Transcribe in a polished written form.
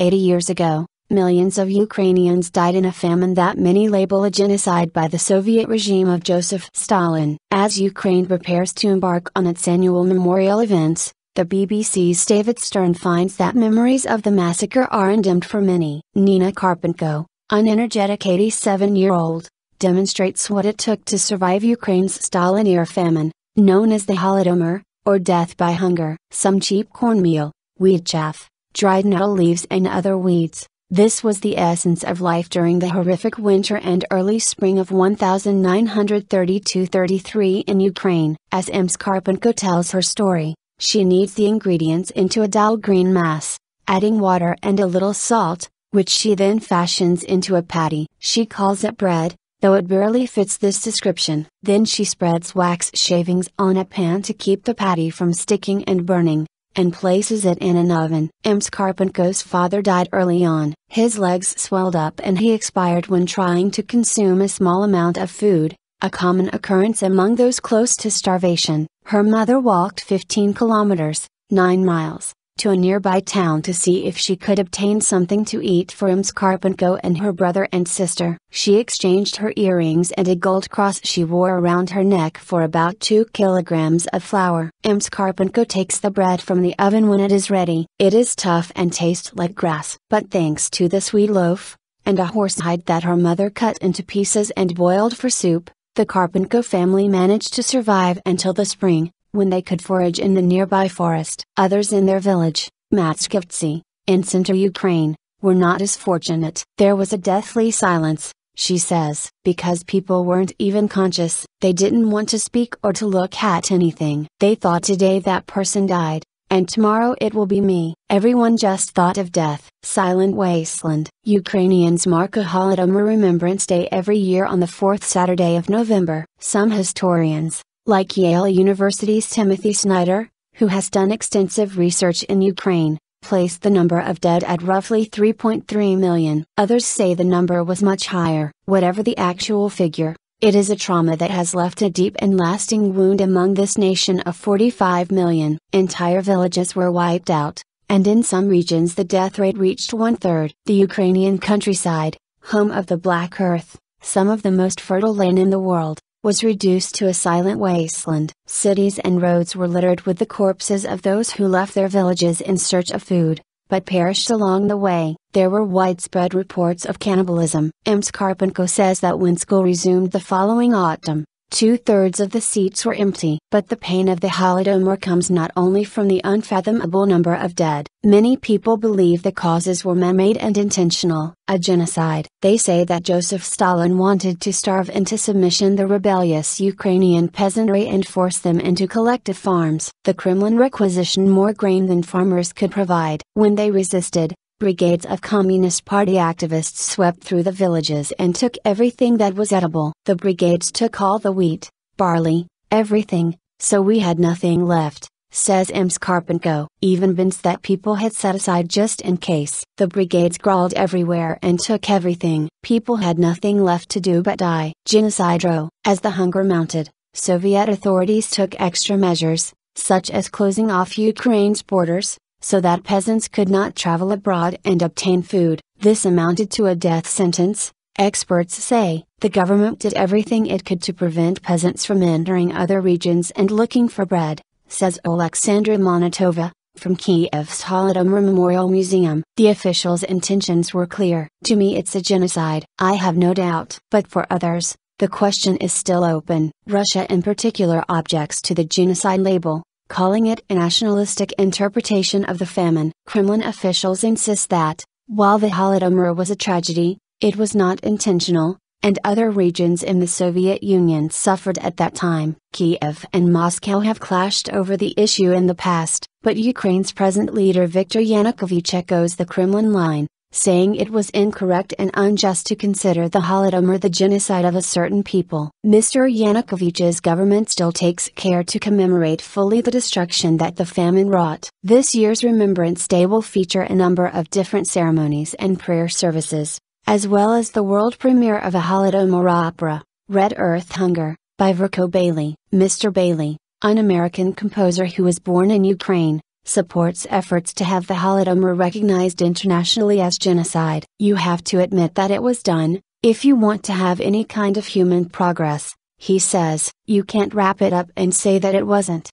80 years ago, millions of Ukrainians died in a famine that many label a genocide by the Soviet regime of Joseph Stalin. As Ukraine prepares to embark on its annual memorial events, the BBC's David Stern finds that memories of the massacre are undimmed for many. Ms Karpenko, an energetic 87-year-old, demonstrates what it took to survive Ukraine's Stalin-era famine, known as the Holodomor, or death by hunger. Some cheap cornmeal, wheat chaff, dried nettle leaves and other weeds. This was the essence of life during the horrific winter and early spring of 1932-33 in Ukraine. As Ms Karpenko tells her story, she kneads the ingredients into a dull green mass, adding water and a little salt, which she then fashions into a patty. She calls it bread, though it barely fits this description. Then she spreads wax shavings on a pan to keep the patty from sticking and burning, and places it in an oven. Ms Karpenko's father died early on. His legs swelled up and he expired when trying to consume a small amount of food, a common occurrence among those close to starvation. Her mother walked 15 kilometers, 9 miles, to a nearby town to see if she could obtain something to eat for Ms Karpenko and her brother and sister. She exchanged her earrings and a gold cross she wore around her neck for about 2 kilograms of flour. Ms Karpenko takes the bread from the oven when it is ready. It is tough and tastes like grass. But thanks to the sweet loaf, and a horsehide that her mother cut into pieces and boiled for soup, the Karpenko family managed to survive until the spring, when they could forage in the nearby forest. Others in their village, Matskivtsi, in central Ukraine, were not as fortunate. There was a deathly silence, she says. Because people weren't even conscious. They didn't want to speak or to look at anything. They thought today that person died, and tomorrow it will be me. Everyone just thought of death. Silent wasteland. Ukrainians mark a Holodomor Remembrance Day every year on the 4th Saturday of November. Some historians, like Yale University's Timothy Snyder, who has done extensive research in Ukraine, place the number of dead at roughly 3.3 million. Others say the number was much higher. Whatever the actual figure, it is a trauma that has left a deep and lasting wound among this nation of 45 million. Entire villages were wiped out, and in some regions the death rate reached 1/3. The Ukrainian countryside, home of the Black Earth, some of the most fertile land in the world, was reduced to a silent wasteland. Cities and roads were littered with the corpses of those who left their villages in search of food, but perished along the way. There were widespread reports of cannibalism. Ms Karpenko says that when school resumed the following autumn, 2/3 of the seats were empty. But the pain of the Holodomor comes not only from the unfathomable number of dead. Many people believe the causes were man-made and intentional. A genocide. They say that Joseph Stalin wanted to starve into submission the rebellious Ukrainian peasantry and force them into collective farms. The Kremlin requisitioned more grain than farmers could provide. When they resisted, brigades of Communist Party activists swept through the villages and took everything that was edible. The brigades took all the wheat, barley, everything, so we had nothing left, says Ms Karpenko. Even beans that people had set aside just in case. The brigades crawled everywhere and took everything. People had nothing left to do but die. Genocide. As the hunger mounted, Soviet authorities took extra measures, such as closing off Ukraine's borders, so that peasants could not travel abroad and obtain food. This amounted to a death sentence, experts say. The government did everything it could to prevent peasants from entering other regions and looking for bread, says Alexandra Monatova, from Kiev's Holodomor Memorial Museum. The officials' intentions were clear. To me it's a genocide, I have no doubt. But for others, the question is still open. Russia in particular objects to the genocide label, calling it a nationalistic interpretation of the famine. Kremlin officials insist that, while the Holodomor was a tragedy, it was not intentional, and other regions in the Soviet Union suffered at that time. Kiev and Moscow have clashed over the issue in the past, but Ukraine's present leader Viktor Yanukovych echoes the Kremlin line, saying it was incorrect and unjust to consider the Holodomor the genocide of a certain people. Mr. Yanukovych's government still takes care to commemorate fully the destruction that the famine wrought. This year's Remembrance Day will feature a number of different ceremonies and prayer services, as well as the world premiere of a Holodomor opera, Red Earth Hunger, by Verko Bailey. Mr. Bailey, an American composer who was born in Ukraine, supports efforts to have the Holodomor recognized internationally as genocide. You have to admit that it was done, if you want to have any kind of human progress, he says. You can't wrap it up and say that it wasn't.